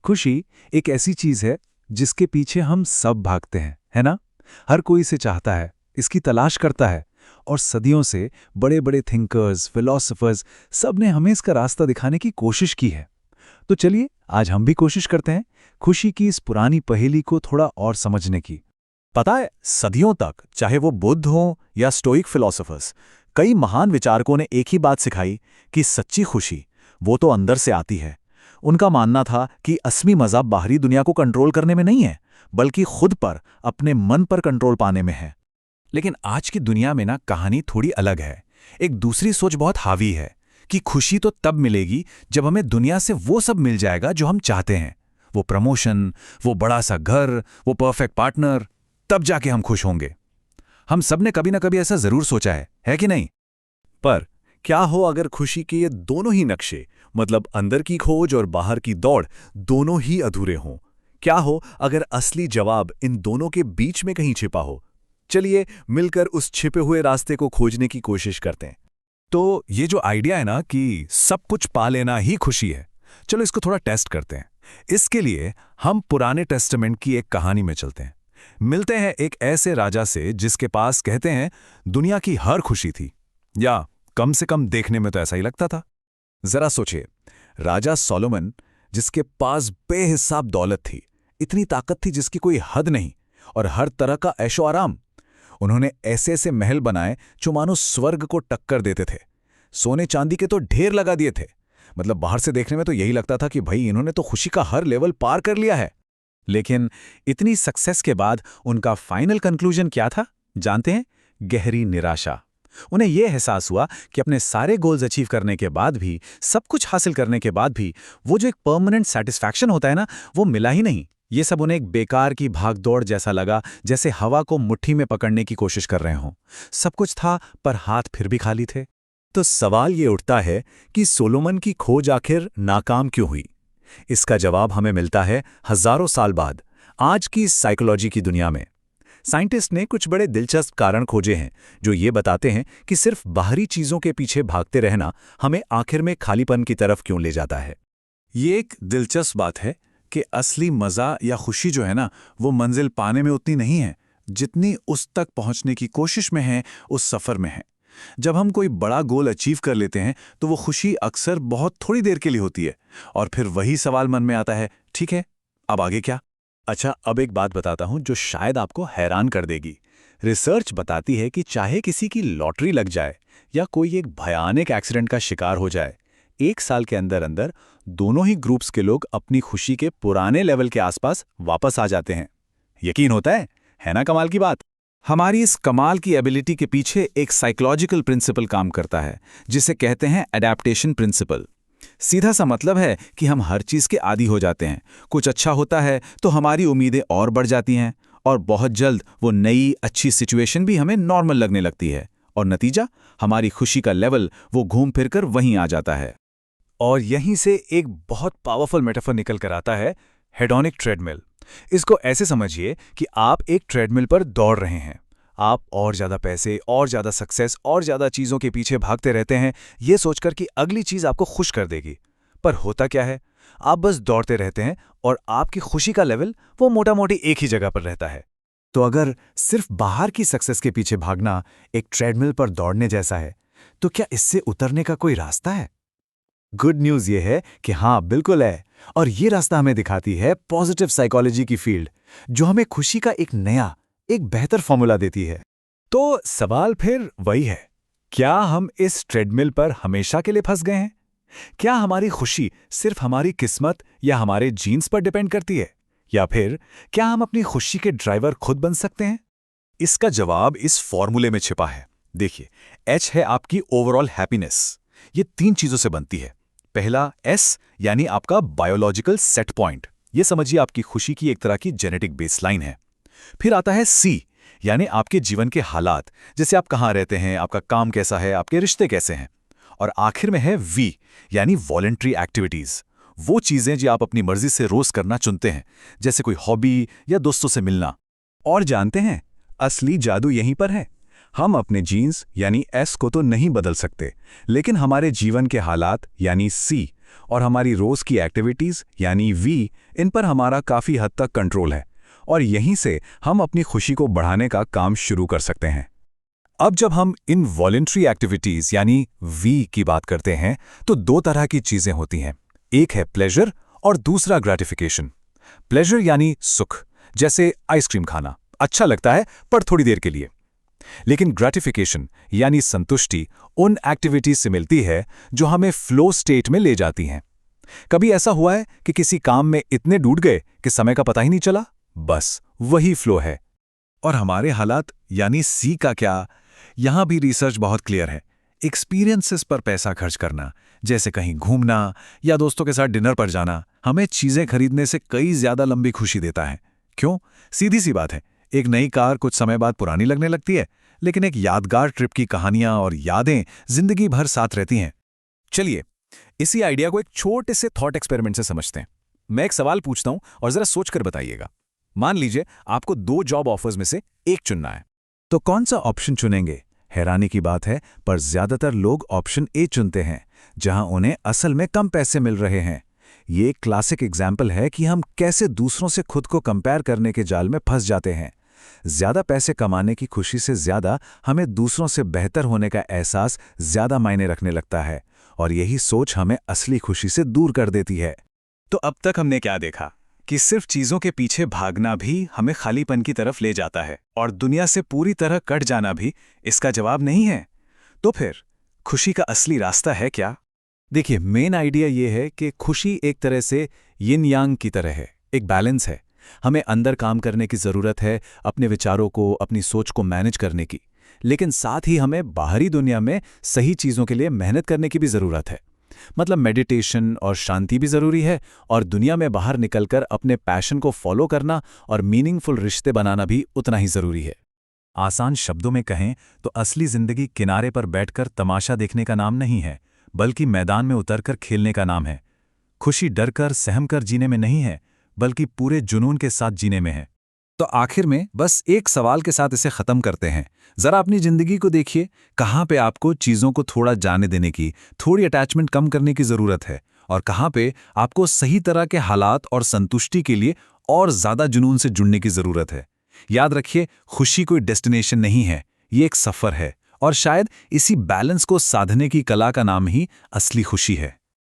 खुशी एक ऐसी चीज है जिसके पीछे हम सब भागते हैं, है ना? हर कोई इसे चाहता है, इसकी तलाश करता है। और सदियों से बड़े बड़े थिंकर्स, फिलोसोफर्स सब ने हमें इसका रास्ता दिखाने की कोशिश की है। तो चलिए आज हम भी कोशिश करते हैं खुशी की इस पुरानी पहेली को थोड़ा और समझने की। पता है, सदियों तक चाहे वो बुद्ध हों या स्टोइक फिलोसोफर्स, कई महान विचारकों ने एक ही बात सिखाई कि सच्ची खुशी वो तो अंदर से आती है। उनका मानना था कि असली मज़ा बाहरी दुनिया को कंट्रोल करने में नहीं है, बल्कि खुद पर, अपने मन पर कंट्रोल पाने में है। लेकिन आज की दुनिया में ना कहानी थोड़ी अलग है। एक दूसरी सोच बहुत हावी है कि खुशी तो तब मिलेगी जब हमें दुनिया से वो सब मिल जाएगा जो हम चाहते हैं। वो प्रमोशन, वो बड़ा सा घर, वो परफेक्ट पार्टनर, तब जाके हम खुश होंगे। हम सब ने कभी ना कभी ऐसा जरूर सोचा है कि नहीं? पर क्या हो अगर खुशी के ये दोनों ही नक्शे, मतलब अंदर की खोज और बाहर की दौड़, दोनों ही अधूरे हों? क्या हो अगर असली जवाब इन दोनों के बीच में कहीं छिपा हो? चलिए मिलकर उस छिपे हुए रास्ते को खोजने की कोशिश करते हैं। तो ये जो आइडिया है ना कि सब कुछ पा लेना ही खुशी है, चलो इसको थोड़ा टेस्ट करते हैं। इसके लिए हम पुराने टेस्टामेंट की एक कहानी में चलते हैं। मिलते हैं एक ऐसे राजा से जिसके पास, कहते हैं, दुनिया की हर खुशी थी, या कम से कम देखने में तो ऐसा ही लगता था। जरा सोचिए, राजा सोलोमन, जिसके पास बेहिसाब दौलत थी, इतनी ताकत थी जिसकी कोई हद नहीं, और हर तरह का ऐशो आराम। उन्होंने ऐसे ऐसे महल बनाए जो मानो स्वर्ग को टक्कर देते थे। सोने चांदी के तो ढेर लगा दिए थे। मतलब बाहर से देखने में तो यही लगता था कि भाई इन्होंने तो खुशी का हर लेवल पार कर लिया है। लेकिन इतनी सक्सेस के बाद उनका फाइनल कंक्लूजन क्या था जानते हैं? गहरी निराशा। उन्हें यह एहसास हुआ कि अपने सारे गोल्स अचीव करने के बाद भी, सब कुछ हासिल करने के बाद भी, वो जो एक परमानेंट सेटिस्फैक्शन होता है ना, वो मिला ही नहीं। ये सब उन्हें एक बेकार की भागदौड़ जैसा लगा, जैसे हवा को मुट्ठी में पकड़ने की कोशिश कर रहे हों। सब कुछ था पर हाथ फिर भी खाली थे। तो सवाल ये उठता है कि सोलोमन की खोज आखिर नाकाम क्यों हुई? इसका जवाब हमें मिलता है हजारों साल बाद, आज की साइकोलॉजी की दुनिया में। साइंटिस्ट ने कुछ बड़े दिलचस्प कारण खोजे हैं जो ये बताते हैं कि सिर्फ बाहरी चीजों के पीछे भागते रहना हमें आखिर में खालीपन की तरफ क्यों ले जाता है। ये एक दिलचस्प बात है कि असली मजा या खुशी जो है ना, वो मंजिल पाने में उतनी नहीं है जितनी उस तक पहुंचने की कोशिश में है, उस सफर में है। जब हम कोई बड़ा गोल अचीव कर लेते हैं तो वो खुशी अक्सर बहुत थोड़ी देर के लिए होती है, और फिर वही सवाल मन में आता है, ठीक है, अब आगे क्या? अच्छा, अब एक बात बताता हूं जो शायद आपको हैरान कर देगी। रिसर्च बताती है कि चाहे किसी की लॉटरी लग जाए या कोई एक भयानक एक्सीडेंट का शिकार हो जाए, 1 साल के अंदर अंदर दोनों ही ग्रुप्स के लोग अपनी खुशी के पुराने लेवल के आसपास वापस आ जाते हैं। यकीन होता है ना कमाल की बात? हमारी इस कमाल की एबिलिटी के पीछे एक साइकोलॉजिकल प्रिंसिपल काम करता है जिसे कहते हैं एडेप्टेशन प्रिंसिपल। सीधा सा मतलब है कि हम हर चीज के आदी हो जाते हैं। कुछ अच्छा होता है तो हमारी उम्मीदें और बढ़ जाती हैं, और बहुत जल्द वो नई अच्छी सिचुएशन भी हमें नॉर्मल लगने लगती है, और नतीजा, हमारी खुशी का लेवल वो घूम फिर कर वहीं आ जाता है। और यहीं से एक बहुत पावरफुल मेटाफर निकल कर आता है, हेडोनिक ट्रेडमिल। इसको ऐसे समझिए कि आप एक ट्रेडमिल पर दौड़ रहे हैं। आप और ज़्यादा पैसे, और ज़्यादा सक्सेस, और ज़्यादा चीज़ों के पीछे भागते रहते हैं, ये सोचकर कि अगली चीज़ आपको खुश कर देगी। पर होता क्या है? आप बस दौड़ते रहते हैं और आपकी खुशी का लेवल वो मोटा मोटी एक ही जगह पर रहता है। तो अगर सिर्फ बाहर की सक्सेस के पीछे भागना एक ट्रेडमिल पर दौड़ने जैसा है, तो क्या इससे उतरने का कोई रास्ता है? गुड न्यूज़ ये है कि हाँ, बिल्कुल है। और ये रास्ता हमें दिखाती है पॉजिटिव साइकोलॉजी की फील्ड, जो हमें खुशी का एक नया, एक बेहतर फॉर्मूला देती है। तो सवाल फिर वही है, क्या हम इस ट्रेडमिल पर हमेशा के लिए फंस गए हैं? क्या हमारी खुशी सिर्फ हमारी किस्मत या हमारे जीन्स पर डिपेंड करती है, या फिर क्या हम अपनी खुशी के ड्राइवर खुद बन सकते हैं? इसका जवाब इस फॉर्मूले में छिपा है। देखिए, एच है आपकी ओवरऑल हैप्पीनेस। ये 3 चीजों से बनती है। पहला एस यानी आपका बायोलॉजिकल सेट पॉइंट, ये समझिए आपकी खुशी की एक तरह की जेनेटिक बेसलाइन है। फिर आता है सी यानी आपके जीवन के हालात, जैसे आप कहाँ रहते हैं, आपका काम कैसा है, आपके रिश्ते कैसे हैं। और आखिर में है वी यानी वॉलंटरी एक्टिविटीज, वो चीजें जो आप अपनी मर्जी से रोज करना चुनते हैं, जैसे कोई हॉबी या दोस्तों से मिलना। और जानते हैं, असली जादू यहीं पर है। हम अपने जीन्स यानी एस को तो नहीं बदल सकते, लेकिन हमारे जीवन के हालात यानी सी और हमारी रोज की एक्टिविटीज यानी वी, इन पर हमारा काफी हद तक कंट्रोल है और यहीं से हम अपनी खुशी को बढ़ाने का काम शुरू कर सकते हैं। अब जब हम इन वॉलंटरी एक्टिविटीज यानी वी की बात करते हैं तो दो तरह की चीजें होती हैं, एक है प्लेजर और दूसरा ग्रेटिफिकेशन। प्लेजर यानी सुख, जैसे आइसक्रीम खाना अच्छा लगता है पर थोड़ी देर के लिए। लेकिन ग्रेटिफिकेशन यानी संतुष्टि उन एक्टिविटीज से मिलती है जो हमें फ्लो स्टेट में ले जाती हैं। कभी ऐसा हुआ है कि किसी काम में इतने डूब गए कि समय का पता ही नहीं चला? बस वही फ्लो है। और हमारे हालात यानी सी का क्या? यहां भी रिसर्च बहुत क्लियर है। एक्सपीरियंसेस पर पैसा खर्च करना, जैसे कहीं घूमना या दोस्तों के साथ डिनर पर जाना, हमें चीजें खरीदने से कई ज्यादा लंबी खुशी देता है। क्यों? सीधी सी बात है, एक नई कार कुछ समय बाद पुरानी लगने लगती है, लेकिन एक यादगार ट्रिप की कहानियां और यादें जिंदगी भर साथ रहती हैं। चलिए इसी आइडिया को एक छोटे से थॉट एक्सपेरिमेंट से समझते हैं। मैं एक सवाल पूछता हूं और जरा सोचकर बताइएगा। मान लीजिए आपको 2 जॉब ऑफर्स में से एक चुनना है, तो कौन सा ऑप्शन चुनेंगे? हैरानी की बात है, पर ज्यादातर लोग ऑप्शन ए चुनते हैं, जहां उन्हें असल में कम पैसे मिल रहे हैं। ये एक क्लासिक एग्जाम्पल है कि हम कैसे दूसरों से खुद को कंपेयर करने के जाल में फंस जाते हैं। ज्यादा पैसे कमाने की खुशी से ज्यादा हमें दूसरों से बेहतर होने का एहसास ज्यादा मायने रखने लगता है, और यही सोच हमें असली खुशी से दूर कर देती है। तो अब तक हमने क्या देखा कि सिर्फ चीजों के पीछे भागना भी हमें खालीपन की तरफ ले जाता है और दुनिया से पूरी तरह कट जाना भी इसका जवाब नहीं है। तो फिर खुशी का असली रास्ता है क्या? देखिए, मेन आइडिया ये है कि खुशी एक तरह से यिन यांग की तरह है, एक बैलेंस है। हमें अंदर काम करने की ज़रूरत है, अपने विचारों को, अपनी सोच को मैनेज करने की, लेकिन साथ ही हमें बाहरी दुनिया में सही चीज़ों के लिए मेहनत करने की भी ज़रूरत है। मतलब मेडिटेशन और शांति भी ज़रूरी है, और दुनिया में बाहर निकलकर अपने पैशन को फॉलो करना और मीनिंगफुल रिश्ते बनाना भी उतना ही ज़रूरी है। आसान शब्दों में कहें तो असली जिंदगी किनारे पर बैठकर तमाशा देखने का नाम नहीं है, बल्कि मैदान में उतरकर खेलने का नाम है। खुशी डरकर सहमकर जीने में नहीं है, बल्कि पूरे जुनून के साथ जीने में है। तो आखिर में बस एक सवाल के साथ इसे खत्म करते हैं। जरा अपनी जिंदगी को देखिए, कहाँ पे आपको चीजों को थोड़ा जाने देने की, थोड़ी अटैचमेंट कम करने की जरूरत है, और कहाँ पे आपको सही तरह के हालात और संतुष्टि के लिए और ज्यादा जुनून से जुड़ने की जरूरत है। याद रखिए, खुशी कोई डेस्टिनेशन नहीं है, ये एक सफर है, और शायद इसी बैलेंस को साधने की कला का नाम ही असली खुशी है।